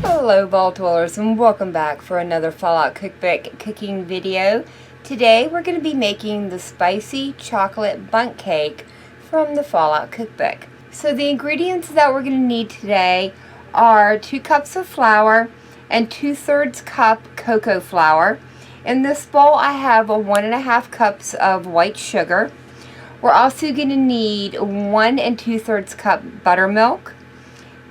Hello Vault Dwellers, and welcome back for another Fallout Cookbook cooking video. Today we're going to be making the spicy chocolate bundt cake from the Fallout Cookbook. So the ingredients that we're going to need today are 2 cups of flour and 2/3 cup cocoa flour. In this bowl I have 1.5 cups of white sugar. We're also going to need 1 2/3 cup buttermilk,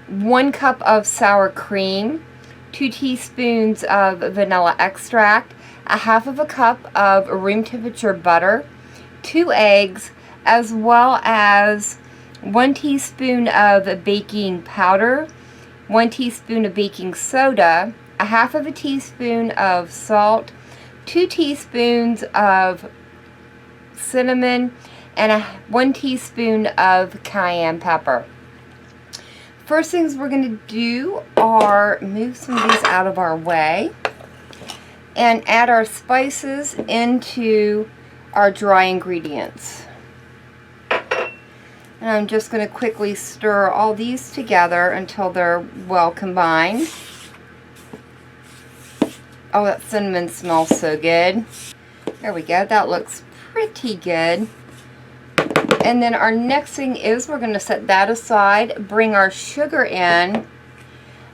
1 cup of sour cream, 2 teaspoons of vanilla extract, 1/2 cup of room temperature butter, 2 eggs, as well as 1 teaspoon of baking powder, 1 teaspoon of baking soda, 1/2 teaspoon of salt, 2 teaspoons of cinnamon, and 1 teaspoon of cayenne pepper. First things we're going to do are move some of these out of our way and add our spices into our dry ingredients. And I'm just going to quickly stir all these together until they're well combined. Oh, that cinnamon smells so good. There we go. That looks pretty good. And then our next thing is we're going to set that aside, bring our sugar in,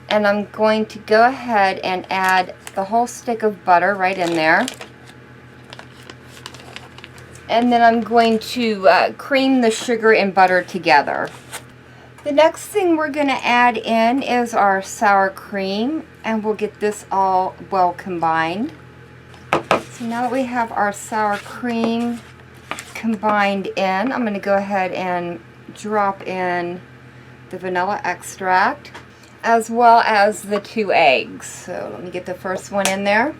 and I'm going to go ahead and add the whole stick of butter right in there. And then I'm going to cream the sugar and butter together. The next thing we're going to add in is our sour cream, and we'll get this all well combined. So now that we have our sour cream combined in, I'm going to go ahead and drop in the vanilla extract as well as the 2 eggs. So let me get the first one in there.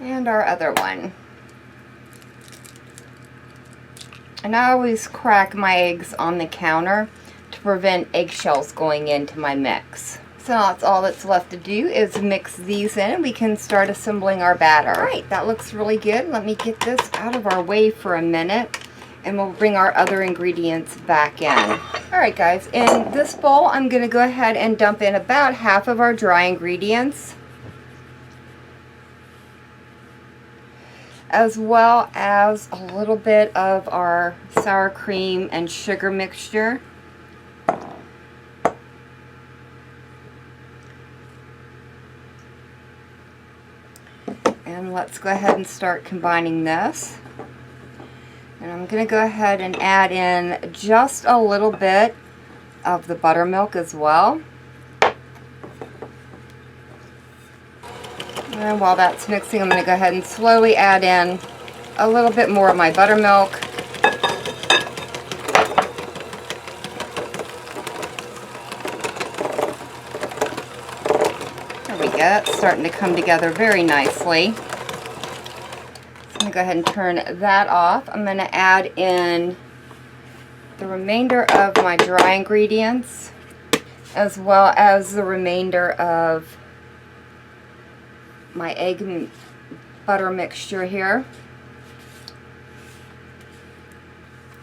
And our other one. And I always crack my eggs on the counter to prevent eggshells going into my mix. So that's all that's left to do is mix these in and we can start assembling our batter. Alright, that looks really good. Let me get this out of our way for a minute and we'll bring our other ingredients back in. Alright guys, in this bowl I'm going to go ahead and dump in about half of our dry ingredients, as well as a little bit of our sour cream and sugar mixture. And let's go ahead and start combining this. And I'm going to go ahead and add in just a little bit of the buttermilk as well. And while that's mixing, I'm going to go ahead and slowly add in a little bit more of my buttermilk. There we go. It's starting to come together very nicely. So I'm going to go ahead and turn that off. I'm going to add in the remainder of my dry ingredients, as well as the remainder of my egg and butter mixture here.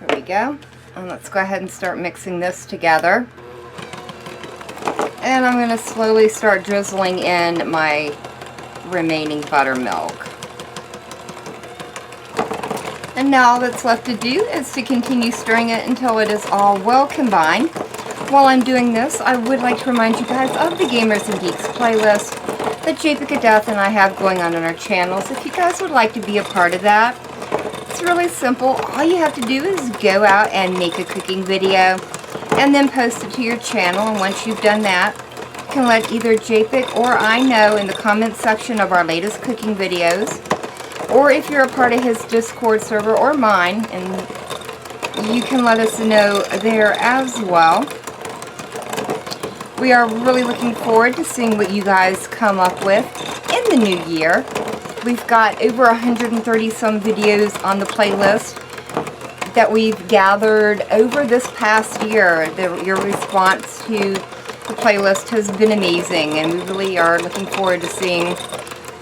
There we go. And let's go ahead and start mixing this together. And I'm going to slowly start drizzling in my remaining buttermilk. And now all that's left to do is to continue stirring it until it is all well combined. While I'm doing this, I would like to remind you guys of the Gamers and Geeks playlist that JPick Death and I have going on our channels. If you guys would like to be a part of that, it's really simple. All you have to do is go out and make a cooking video and then post it to your channel. And once you've done that, you can let either JPick or I know in the comments section of our latest cooking videos. Or if you're a part of his Discord server or mine, and you can let us know there as well. We are really looking forward to seeing what you guys come up with in the new year. We've got over 130 some videos on the playlist that we've gathered over this past year. Your response to the playlist has been amazing, and we really are looking forward to seeing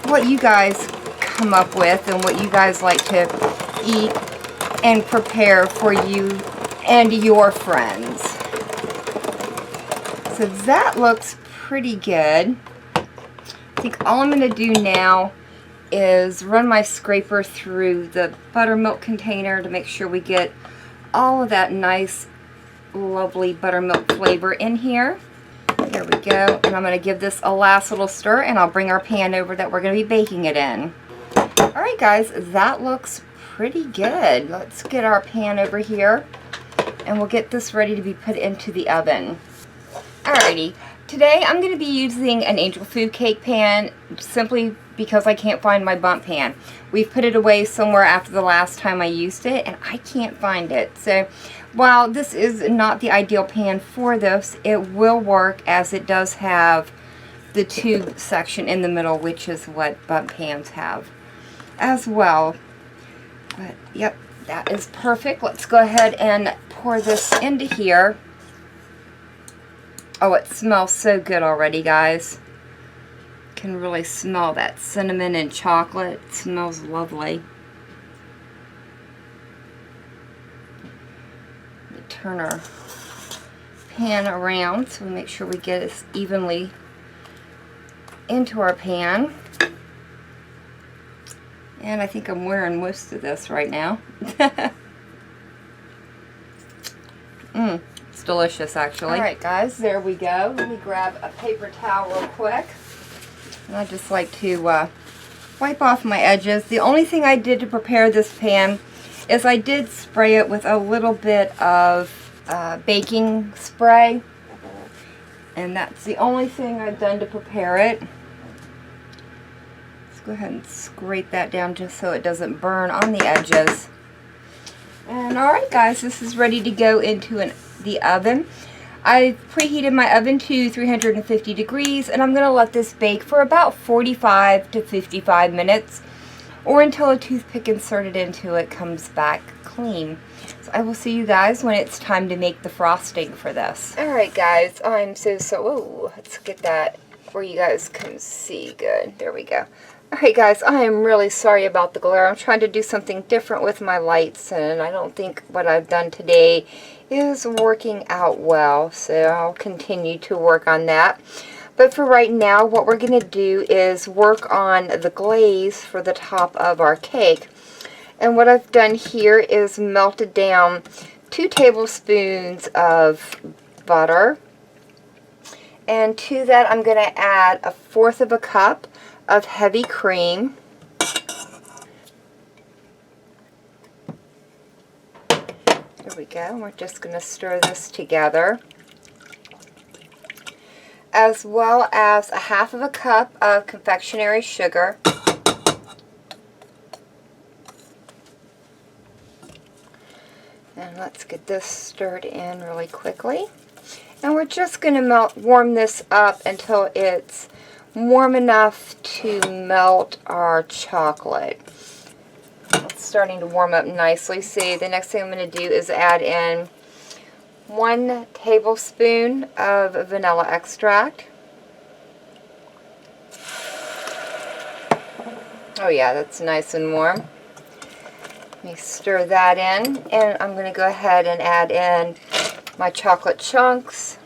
what you guys come up with and what you guys like to eat and prepare for you and your friends. So that looks pretty good. I think all I'm going to do now is run my scraper through the buttermilk container to make sure we get all of that nice, lovely buttermilk flavor in here. There we go. And I'm going to give this a last little stir, and I'll bring our pan over that we're going to be baking it in. Alright guys, that looks pretty good. Let's get our pan over here, and we'll get this ready to be put into the oven. Alrighty, today I'm going to be using an angel food cake pan simply because I can't find my Bundt pan. We've put it away somewhere after the last time I used it, and I can't find it. So while this is not the ideal pan for this, it will work, as it does have the tube section in the middle, which is what Bundt pans have as well. But yep, that is perfect. Let's go ahead and pour this into here. Oh, it smells so good already, guys. Can really smell that cinnamon and chocolate. It smells lovely. We turn our pan around so we make sure we get this evenly into our pan. And I think I'm wearing most of this right now. It's delicious, actually. Alright guys, there we go. Let me grab a paper towel real quick. And I just like to wipe off my edges. The only thing I did to prepare this pan is I did spray it with a little bit of baking spray. And that's the only thing I've done to prepare it. Let's go ahead and scrape that down just so it doesn't burn on the edges. And alright guys, this is ready to go into the oven. I've preheated my oven to 350 degrees, and I'm going to let this bake for about 45 to 55 minutes, or until a toothpick inserted into it comes back clean. So I will see you guys when it's time to make the frosting for this. Alright guys, I'm so whoa, let's get that where you guys can see good. There we go. Alright guys, I am really sorry about the glare. I'm trying to do something different with my lights, and I don't think what I've done today is working out well, so I'll continue to work on that. But for right now, what we're going to do is work on the glaze for the top of our cake. And what I've done here is melted down 2 tablespoons of butter, and to that I'm going to add 1/4 of a cup of heavy cream. There we go. We're just going to stir this together. As well as 1/2 of a cup of confectionery sugar. And let's get this stirred in really quickly. And we're just going to warm this up until it's warm enough to melt our chocolate. It's starting to warm up nicely. See, the next thing I'm going to do is add in 1 tablespoon of vanilla extract. Oh yeah, that's nice and warm. Let me stir that in, and I'm going to go ahead and add in my chocolate chunks.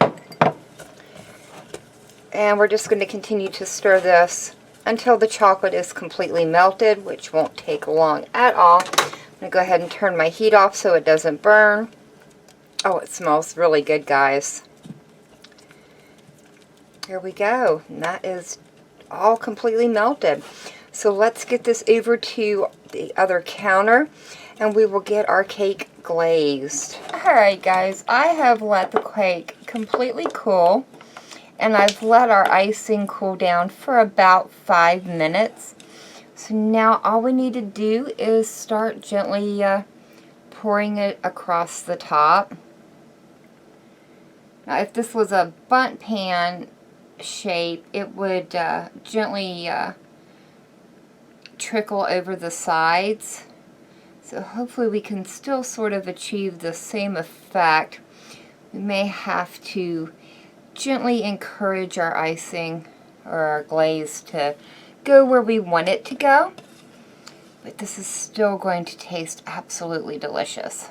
And we're just going to continue to stir this until the chocolate is completely melted, which won't take long at all. I'm going to go ahead and turn my heat off so it doesn't burn. Oh, it smells really good, guys. Here we go. And that is all completely melted. So let's get this over to the other counter, and we will get our cake glazed. Alright guys, I have let the cake completely cool, and I've let our icing cool down for about 5 minutes. So now all we need to do is start gently pouring it across the top. Now if this was a Bundt pan shape, it would gently trickle over the sides. So hopefully we can still sort of achieve the same effect. We may have to gently encourage our icing or our glaze to go where we want it to go. But this is still going to taste absolutely delicious.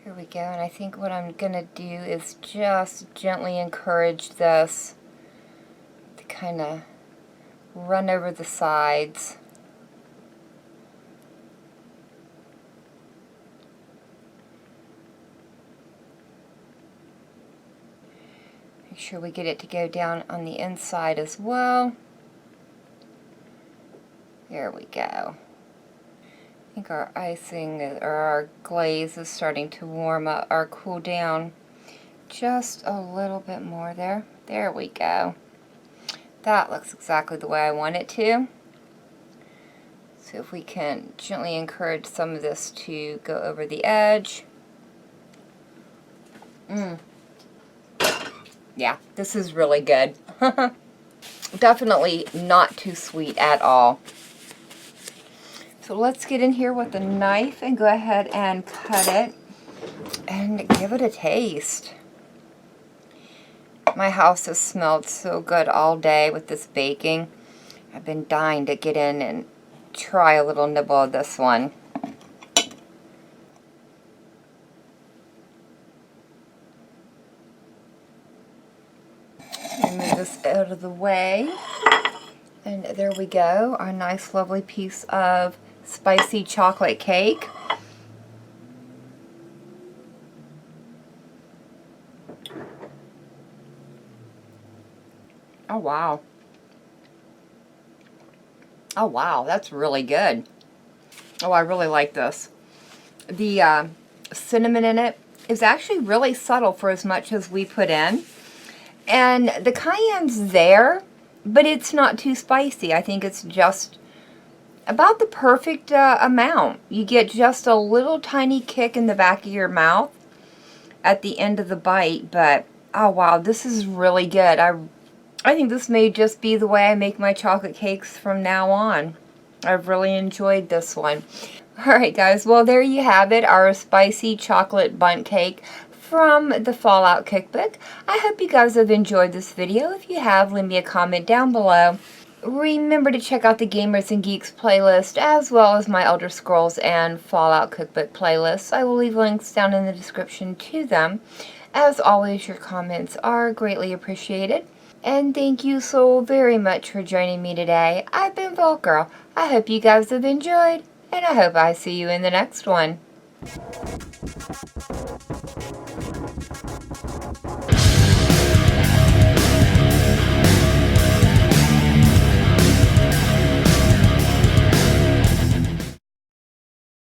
Here we go, and I think what I'm going to do is just gently encourage this to kind of run over the sides. Make sure we get it to go down on the inside as well. There we go. I think our icing or our glaze is starting to warm up or cool down just a little bit more there. There we go. That looks exactly the way I want it to. So if we can gently encourage some of this to go over the edge. Yeah, this is really good. Definitely not too sweet at all. So let's get in here with a knife and go ahead and cut it and give it a taste. My house has smelled so good all day with this baking. I've been dying to get in and try a little nibble of this one. Move this out of the way. And there we go, our nice lovely piece of spicy chocolate cake. Oh wow. Oh wow, that's really good. Oh, I really like this. The cinnamon in it is actually really subtle for as much as we put in. And the cayenne's there, but it's not too spicy. I think it's just about the perfect amount. You get just a little tiny kick in the back of your mouth at the end of the bite, but oh wow, this is really good. I think this may just be the way I make my chocolate cakes from now on. I've really enjoyed this one. Alright guys, well there you have it, our spicy chocolate bundt cake from the Fallout Cookbook. I hope you guys have enjoyed this video. If you have, leave me a comment down below. Remember to check out the Gamers and Geeks playlist as well as my Elder Scrolls and Fallout Cookbook playlists. I will leave links down in the description to them. As always, your comments are greatly appreciated. And thank you so very much for joining me today. I've been Vault Girl. I hope you guys have enjoyed, and I hope I see you in the next one.